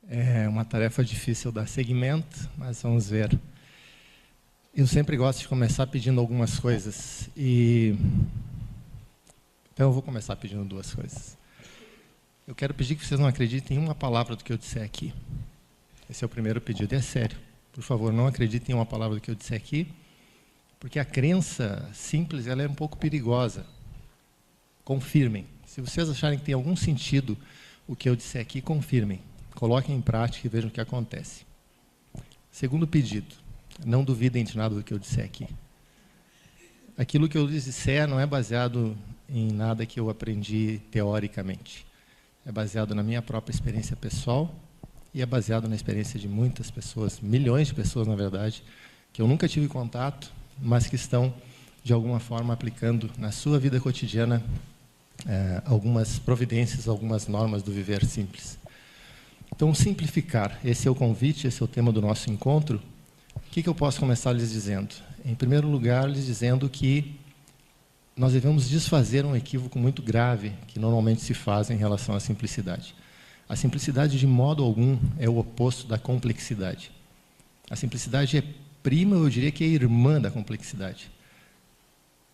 É uma tarefa difícil dar seguimento, mas vamos ver. Eu sempre gosto de começar pedindo algumas coisas. Então eu vou começar pedindo duas coisas. Eu quero pedir que vocês não acreditem em uma palavra do que eu disser aqui. Esse é o primeiro pedido, e é sério. Por favor, não acreditem em uma palavra do que eu disser aqui, porque a crença simples ela é um pouco perigosa. Confirmem. Se vocês acharem que tem algum sentido o que eu disser aqui, confirmem. Coloquem em prática e vejam o que acontece. Segundo pedido, não duvidem de nada do que eu disser aqui. Aquilo que eu lhes disser não é baseado em nada que eu aprendi teoricamente. É baseado na minha própria experiência pessoal e é baseado na experiência de muitas pessoas, milhões de pessoas, na verdade, que eu nunca tive contato, mas que estão, de alguma forma, aplicando na sua vida cotidiana algumas providências, algumas normas do viver simples. Então, simplificar. Esse é o convite, esse é o tema do nosso encontro. O que eu posso começar lhes dizendo? Em primeiro lugar, lhes dizendo que nós devemos desfazer um equívoco muito grave que normalmente se faz em relação à simplicidade. A simplicidade, de modo algum, é o oposto da complexidade. A simplicidade é prima, eu diria que é irmã da complexidade.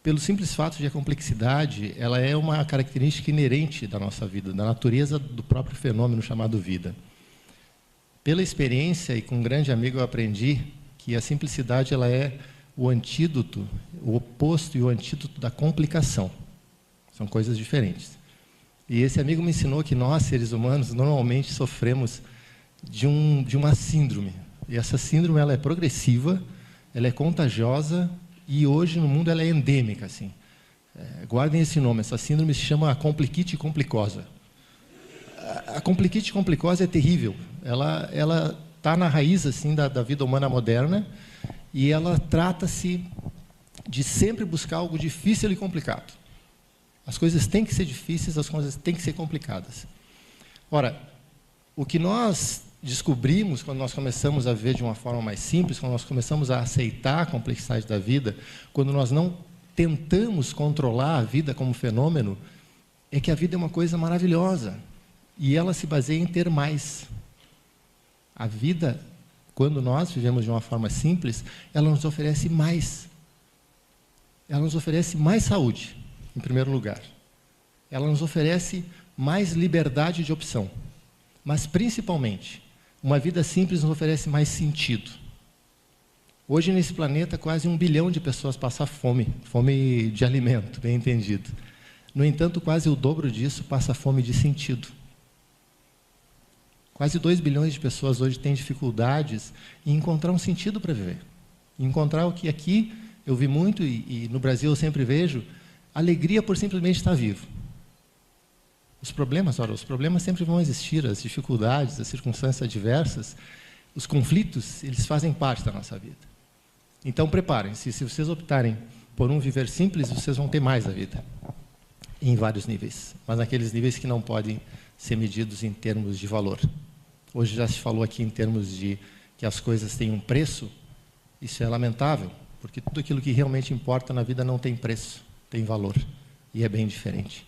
Pelo simples fato de a complexidade, ela é uma característica inerente da nossa vida, da natureza do próprio fenômeno chamado vida. Pela experiência, e com um grande amigo eu aprendi que a simplicidade ela é o antídoto, o oposto e o antídoto da complicação. São coisas diferentes. E esse amigo me ensinou que nós, seres humanos, normalmente sofremos de uma síndrome. E essa síndrome ela é progressiva, ela é contagiosa e hoje no mundo ela é endêmica. Assim. Guardem esse nome, essa síndrome se chama a compliquite complicosa. A compliquite complicosa é terrível. Ela está na raiz assim, da vida humana moderna e ela trata-se de sempre buscar algo difícil e complicado. As coisas têm que ser difíceis, as coisas têm que ser complicadas. Ora, o que nós descobrimos quando nós começamos a ver de uma forma mais simples, quando nós começamos a aceitar a complexidade da vida, quando nós não tentamos controlar a vida como fenômeno, é que a vida é uma coisa maravilhosa. E ela se baseia em ter mais. A vida, quando nós vivemos de uma forma simples, ela nos oferece mais. Ela nos oferece mais saúde, em primeiro lugar. Ela nos oferece mais liberdade de opção. Mas, principalmente, uma vida simples nos oferece mais sentido. Hoje, nesse planeta, quase 1 bilhão de pessoas passam fome, fome de alimento, bem entendido. No entanto, quase o dobro disso passa fome de sentido. Quase 2 bilhões de pessoas hoje têm dificuldades em encontrar um sentido para viver. Em encontrar o que aqui eu vi muito, e no Brasil eu sempre vejo, alegria por simplesmente estar vivo. Os problemas sempre vão existir, as dificuldades, as circunstâncias adversas, os conflitos, eles fazem parte da nossa vida. Então, preparem-se. Se vocês optarem por um viver simples, vocês vão ter mais da vida, em vários níveis, mas naqueles níveis que não podem ser medidos em termos de valor. Hoje já se falou aqui em termos de que as coisas têm um preço. Isso é lamentável, porque tudo aquilo que realmente importa na vida não tem preço, tem valor, e é bem diferente.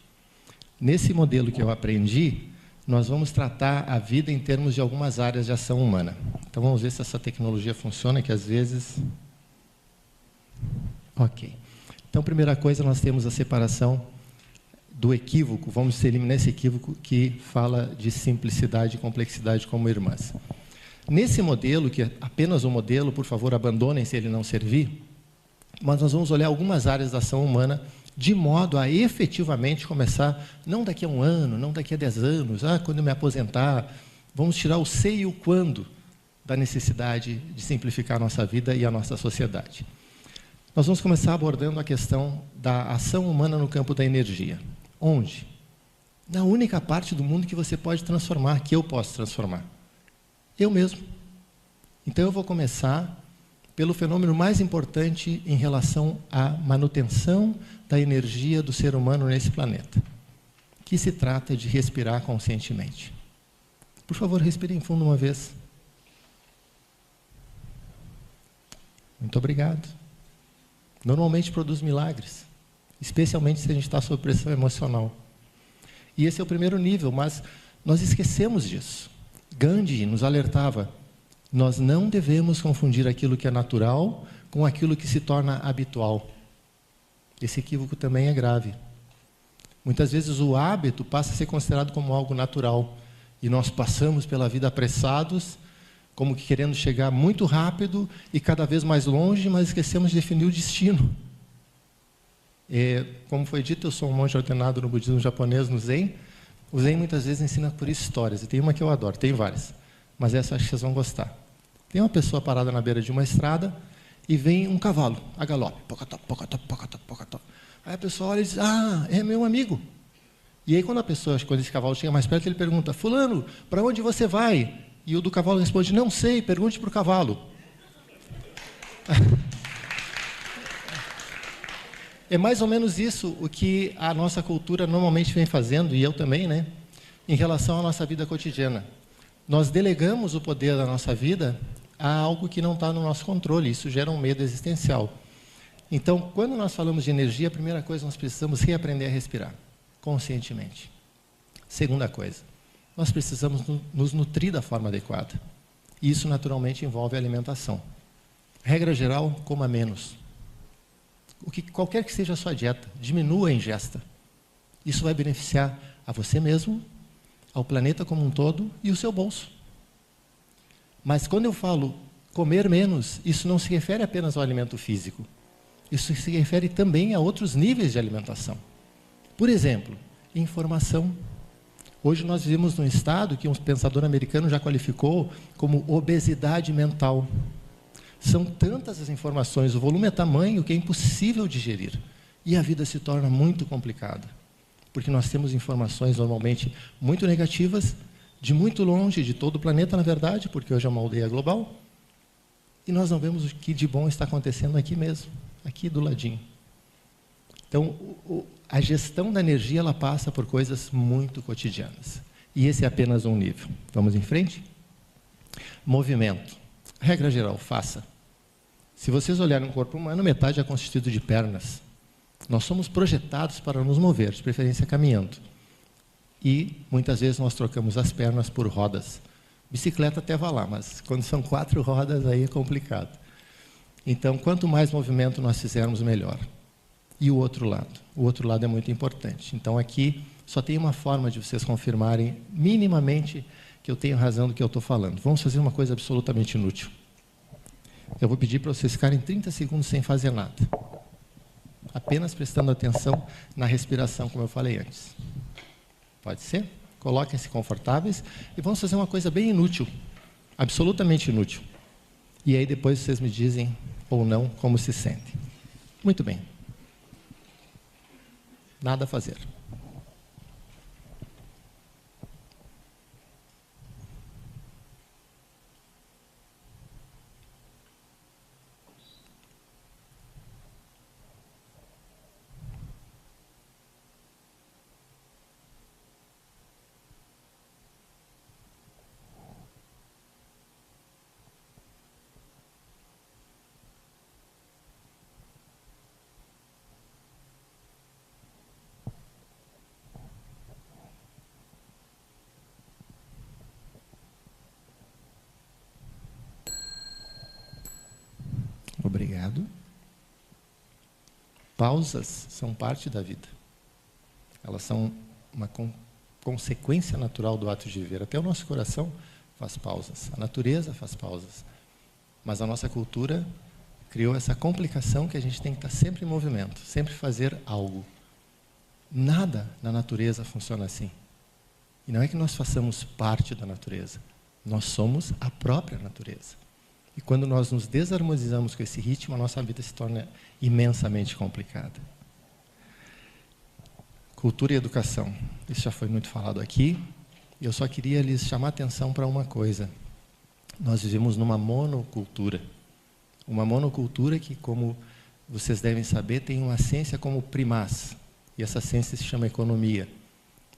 Nesse modelo que eu aprendi, nós vamos tratar a vida em termos de algumas áreas de ação humana. Então, vamos ver se essa tecnologia funciona, que às vezes... Ok. Então, primeira coisa, nós temos a separação do equívoco. Vamos eliminar esse equívoco que fala de simplicidade e complexidade como irmãs. Nesse modelo, que é apenas um modelo, por favor, abandonem se ele não servir, mas nós vamos olhar algumas áreas da ação humana de modo a efetivamente começar, não daqui a 1 ano, não daqui a 10 anos, quando eu me aposentar, vamos tirar o sei e o quando da necessidade de simplificar a nossa vida e a nossa sociedade. Nós vamos começar abordando a questão da ação humana no campo da energia. Onde? Na única parte do mundo que você pode transformar, que eu posso transformar. Eu mesmo. Então, eu vou começar pelo fenômeno mais importante em relação à manutenção da energia do ser humano nesse planeta, que se trata de respirar conscientemente. Por favor, respirem fundo uma vez. Muito obrigado. Normalmente produz milagres, especialmente se a gente está sob pressão emocional. E esse é o primeiro nível, mas nós esquecemos disso. Gandhi nos alertava: nós não devemos confundir aquilo que é natural com aquilo que se torna habitual. Esse equívoco também é grave. Muitas vezes o hábito passa a ser considerado como algo natural, e nós passamos pela vida apressados, como que querendo chegar muito rápido e cada vez mais longe, mas esquecemos de definir o destino. Como foi dito, eu sou um monge ordenado no budismo japonês, no Zen. O Zen muitas vezes ensina por histórias, e tem uma que eu adoro, tem várias, mas essa acho que vocês vão gostar. Tem uma pessoa parada na beira de uma estrada e vem um cavalo, a galope, pocotó, pocotó, pocotó, pocotó. Aí a pessoa olha e diz: ah, é meu amigo. E aí quando esse cavalo chega mais perto, ele pergunta: fulano, para onde você vai? E o do cavalo responde: não sei, pergunte para o cavalo. É mais ou menos isso o que a nossa cultura normalmente vem fazendo, e eu também, né, em relação à nossa vida cotidiana. Nós delegamos o poder da nossa vida a algo que não está no nosso controle. Isso gera um medo existencial. Então, quando nós falamos de energia, a primeira coisa, nós precisamos reaprender a respirar conscientemente. Segunda coisa, nós precisamos nos nutrir da forma adequada. E isso, naturalmente, envolve a alimentação. Regra geral, coma menos. Qualquer que seja a sua dieta, diminua a ingesta. Isso vai beneficiar a você mesmo, ao planeta como um todo e o seu bolso. Mas quando eu falo comer menos, isso não se refere apenas ao alimento físico. Isso se refere também a outros níveis de alimentação. Por exemplo, informação. Hoje nós vivemos num estado que um pensador americano já qualificou como obesidade mental. São tantas as informações, o volume é tamanho que é impossível digerir. E a vida se torna muito complicada. Porque nós temos informações normalmente muito negativas, de muito longe, de todo o planeta, na verdade, porque hoje é uma aldeia global. E nós não vemos o que de bom está acontecendo aqui mesmo, aqui do ladinho. Então, a gestão da energia, ela passa por coisas muito cotidianas. E esse é apenas um nível. Vamos em frente? Movimento. Regra geral, faça. Se vocês olharem o corpo humano, metade é constituído de pernas. Nós somos projetados para nos mover, de preferência caminhando. E, muitas vezes, nós trocamos as pernas por rodas. Bicicleta até vai lá, mas quando são 4 rodas, aí é complicado. Então, quanto mais movimento nós fizermos, melhor. E o outro lado? O outro lado é muito importante. Então, aqui, só tem uma forma de vocês confirmarem, minimamente, que eu tenho razão do que eu estou falando. Vamos fazer uma coisa absolutamente inútil. Eu vou pedir para vocês ficarem 30 segundos sem fazer nada. Apenas prestando atenção na respiração, como eu falei antes. Pode ser? Coloquem-se confortáveis e vamos fazer uma coisa bem inútil, absolutamente inútil. E aí depois vocês me dizem, ou não, como se sentem. Muito bem. Nada a fazer. Obrigado. Pausas são parte da vida. Elas são uma consequência natural do ato de viver. Até o nosso coração faz pausas. A natureza faz pausas. Mas a nossa cultura criou essa complicação que a gente tem que estar sempre em movimento, sempre fazer algo. Nada na natureza funciona assim. E não é que nós façamos parte da natureza. Nós somos a própria natureza. E quando nós nos desarmonizamos com esse ritmo, a nossa vida se torna imensamente complicada. Cultura e educação. Isso já foi muito falado aqui. Eu só queria lhes chamar a atenção para uma coisa. Nós vivemos numa monocultura. Uma monocultura que, como vocês devem saber, tem uma ciência como primaz. E essa ciência se chama economia.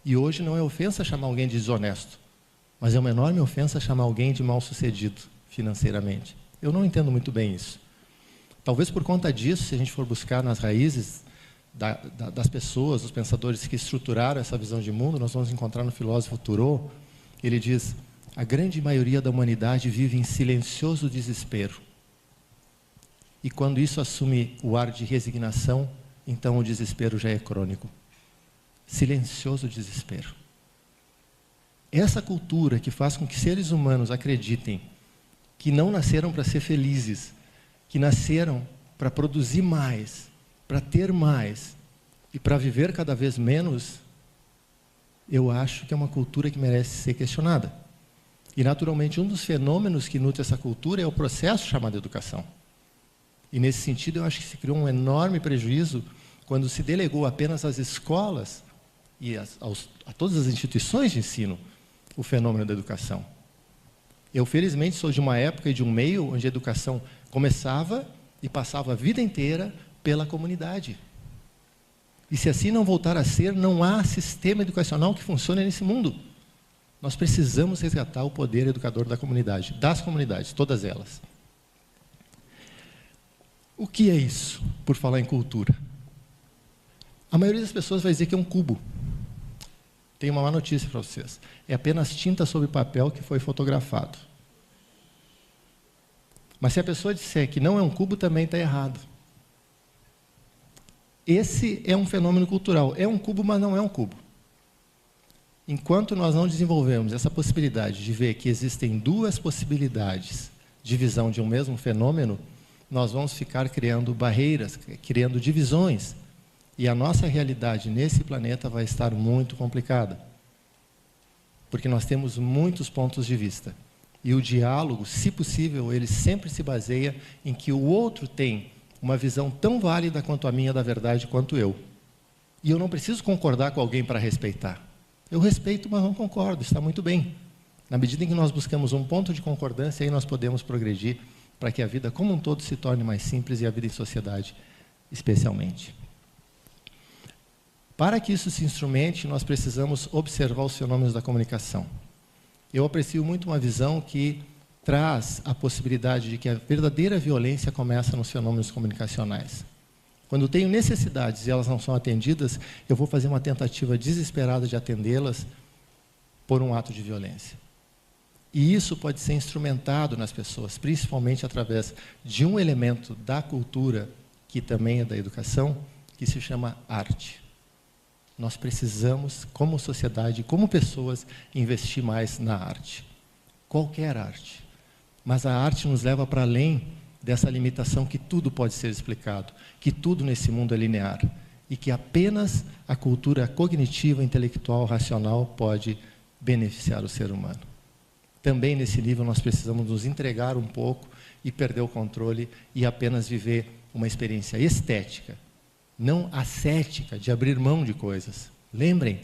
E hoje não é ofensa chamar alguém de desonesto, mas é uma enorme ofensa chamar alguém de mal-sucedido financeiramente. Eu não entendo muito bem isso. Talvez por conta disso, se a gente for buscar nas raízes das pessoas, dos pensadores que estruturaram essa visão de mundo, nós vamos encontrar no filósofo Thoreau, ele diz: a grande maioria da humanidade vive em silencioso desespero. E quando isso assume o ar de resignação, então o desespero já é crônico. Silencioso desespero. Essa cultura que faz com que seres humanos acreditem que não nasceram para ser felizes, que nasceram para produzir mais, para ter mais e para viver cada vez menos, eu acho que é uma cultura que merece ser questionada. E, naturalmente, um dos fenômenos que nutre essa cultura é o processo chamado educação. E, nesse sentido, eu acho que se criou um enorme prejuízo quando se delegou apenas às escolas e a todas as instituições de ensino o fenômeno da educação. Eu, felizmente, sou de uma época e de um meio onde a educação começava e passava a vida inteira pela comunidade. E se assim não voltar a ser, não há sistema educacional que funcione nesse mundo. Nós precisamos resgatar o poder educador da comunidade, das comunidades, todas elas. O que é isso, por falar em cultura? A maioria das pessoas vai dizer que é um cubo. Tenho uma má notícia para vocês. É apenas tinta sobre papel que foi fotografado. Mas se a pessoa disser que não é um cubo, também está errado. Esse é um fenômeno cultural. É um cubo, mas não é um cubo. Enquanto nós não desenvolvemos essa possibilidade de ver que existem duas possibilidades de visão de um mesmo fenômeno, nós vamos ficar criando barreiras, criando divisões. E a nossa realidade nesse planeta vai estar muito complicada. Porque nós temos muitos pontos de vista. E o diálogo, se possível, ele sempre se baseia em que o outro tem uma visão tão válida quanto a minha da verdade quanto eu. E eu não preciso concordar com alguém para respeitar. Eu respeito, mas não concordo, está muito bem. Na medida em que nós buscamos um ponto de concordância, aí nós podemos progredir para que a vida como um todo se torne mais simples e a vida em sociedade especialmente. Para que isso se instrumente, nós precisamos observar os fenômenos da comunicação. Eu aprecio muito uma visão que traz a possibilidade de que a verdadeira violência começa nos fenômenos comunicacionais. Quando eu tenho necessidades e elas não são atendidas, eu vou fazer uma tentativa desesperada de atendê-las por um ato de violência. E isso pode ser instrumentado nas pessoas, principalmente através de um elemento da cultura, que também é da educação, que se chama arte. Nós precisamos, como sociedade, como pessoas, investir mais na arte. Qualquer arte. Mas a arte nos leva para além dessa limitação que tudo pode ser explicado, que tudo nesse mundo é linear, e que apenas a cultura cognitiva, intelectual, racional pode beneficiar o ser humano. Também nesse nível nós precisamos nos entregar um pouco e perder o controle e apenas viver uma experiência estética, não ascética, de abrir mão de coisas. Lembrem,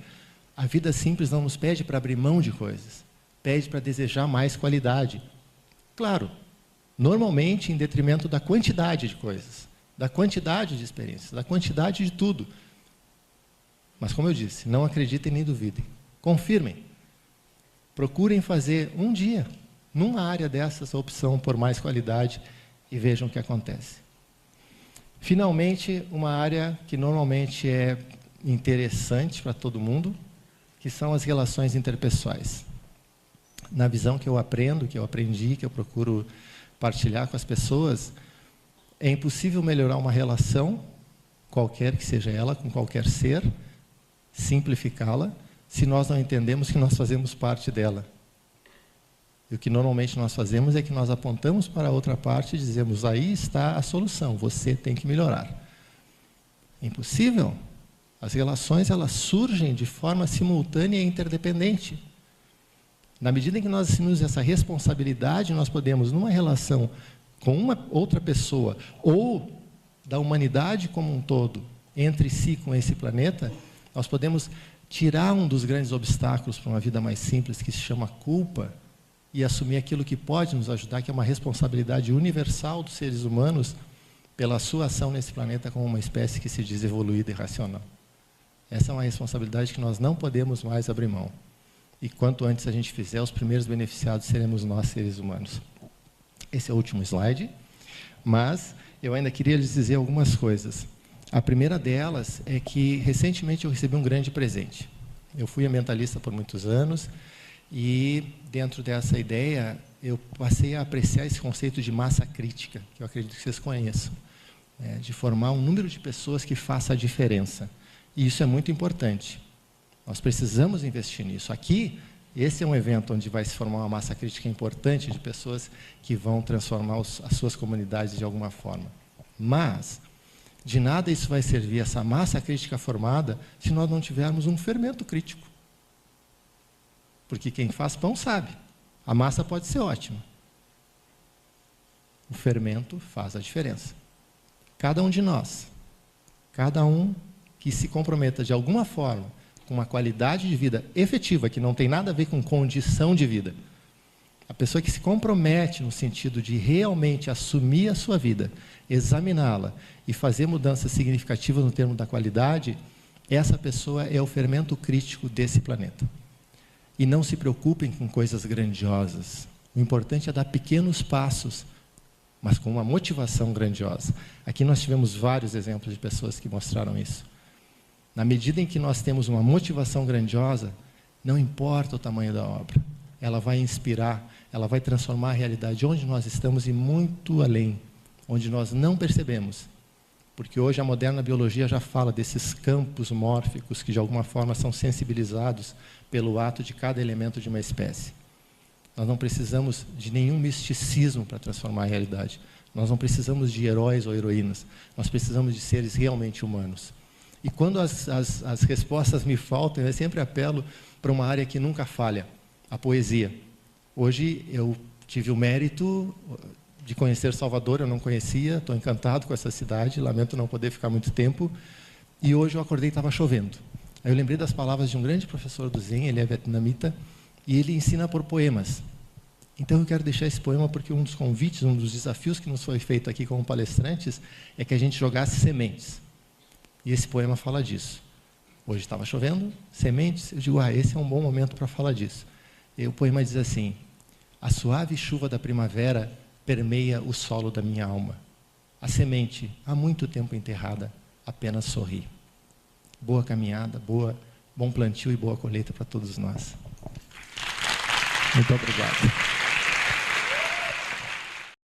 a vida simples não nos pede para abrir mão de coisas, pede para desejar mais qualidade. Claro, normalmente em detrimento da quantidade de coisas, da quantidade de experiências, da quantidade de tudo. Mas, como eu disse, não acreditem nem duvidem. Confirmem. Procurem fazer um dia, numa área dessas, a opção por mais qualidade e vejam o que acontece. Finalmente, uma área que normalmente é interessante para todo mundo, que são as relações interpessoais. Na visão que eu aprendo, que eu aprendi, que eu procuro partilhar com as pessoas, é impossível melhorar uma relação, qualquer que seja ela, com qualquer ser, simplificá-la, se nós não entendemos que nós fazemos parte dela. E o que normalmente nós fazemos é que nós apontamos para a outra parte e dizemos, aí está a solução, você tem que melhorar. É impossível. As relações, elas surgem de forma simultânea e interdependente. Na medida em que nós assumimos essa responsabilidade, nós podemos, numa relação com uma outra pessoa, ou da humanidade como um todo, entre si com esse planeta, nós podemos tirar um dos grandes obstáculos para uma vida mais simples, que se chama culpa, e assumir aquilo que pode nos ajudar, que é uma responsabilidade universal dos seres humanos pela sua ação nesse planeta como uma espécie que se diz evoluída e racional. Essa é uma responsabilidade que nós não podemos mais abrir mão. E quanto antes a gente fizer, os primeiros beneficiados seremos nós, seres humanos. Esse é o último slide, mas eu ainda queria lhes dizer algumas coisas. A primeira delas é que, recentemente, eu recebi um grande presente. Eu fui ambientalista por muitos anos, E, dentro dessa ideia, eu passei a apreciar esse conceito de massa crítica, que eu acredito que vocês conheçam, de formar um número de pessoas que faça a diferença. E isso é muito importante. Nós precisamos investir nisso. Aqui, esse é um evento onde vai se formar uma massa crítica importante de pessoas que vão transformar as suas comunidades de alguma forma. Mas, de nada isso vai servir, essa massa crítica formada, se nós não tivermos um fermento crítico. Porque quem faz pão sabe. A massa pode ser ótima. O fermento faz a diferença. Cada um de nós, cada um que se comprometa de alguma forma com uma qualidade de vida efetiva, que não tem nada a ver com condição de vida. A pessoa que se compromete no sentido de realmente assumir a sua vida, examiná-la e fazer mudanças significativas no termo da qualidade, essa pessoa é o fermento crítico desse planeta. E não se preocupem com coisas grandiosas. O importante é dar pequenos passos, mas com uma motivação grandiosa. Aqui nós tivemos vários exemplos de pessoas que mostraram isso. Na medida em que nós temos uma motivação grandiosa, não importa o tamanho da obra, ela vai inspirar, ela vai transformar a realidade onde nós estamos e muito além, onde nós não percebemos. Porque hoje a moderna biologia já fala desses campos mórficos que de alguma forma são sensibilizados pelo ato de cada elemento de uma espécie. Nós não precisamos de nenhum misticismo para transformar a realidade. Nós não precisamos de heróis ou heroínas. Nós precisamos de seres realmente humanos. E quando as respostas me faltam, eu sempre apelo para uma área que nunca falha, a poesia. Hoje eu tive o mérito de conhecer Salvador, eu não conhecia, estou encantado com essa cidade, lamento não poder ficar muito tempo. E hoje eu acordei e estava chovendo. Aí eu lembrei das palavras de um grande professor do Zen, ele é vietnamita, e ele ensina por poemas. Então eu quero deixar esse poema porque um dos convites, um dos desafios que nos foi feito aqui como palestrantes, é que a gente jogasse sementes. E esse poema fala disso. Hoje estava chovendo, sementes, eu digo, esse é um bom momento para falar disso. E o poema diz assim: a suave chuva da primavera permeia o solo da minha alma. A semente, há muito tempo enterrada, apenas sorri. Boa caminhada, bom plantio e boa colheita para todos nós. Muito obrigado.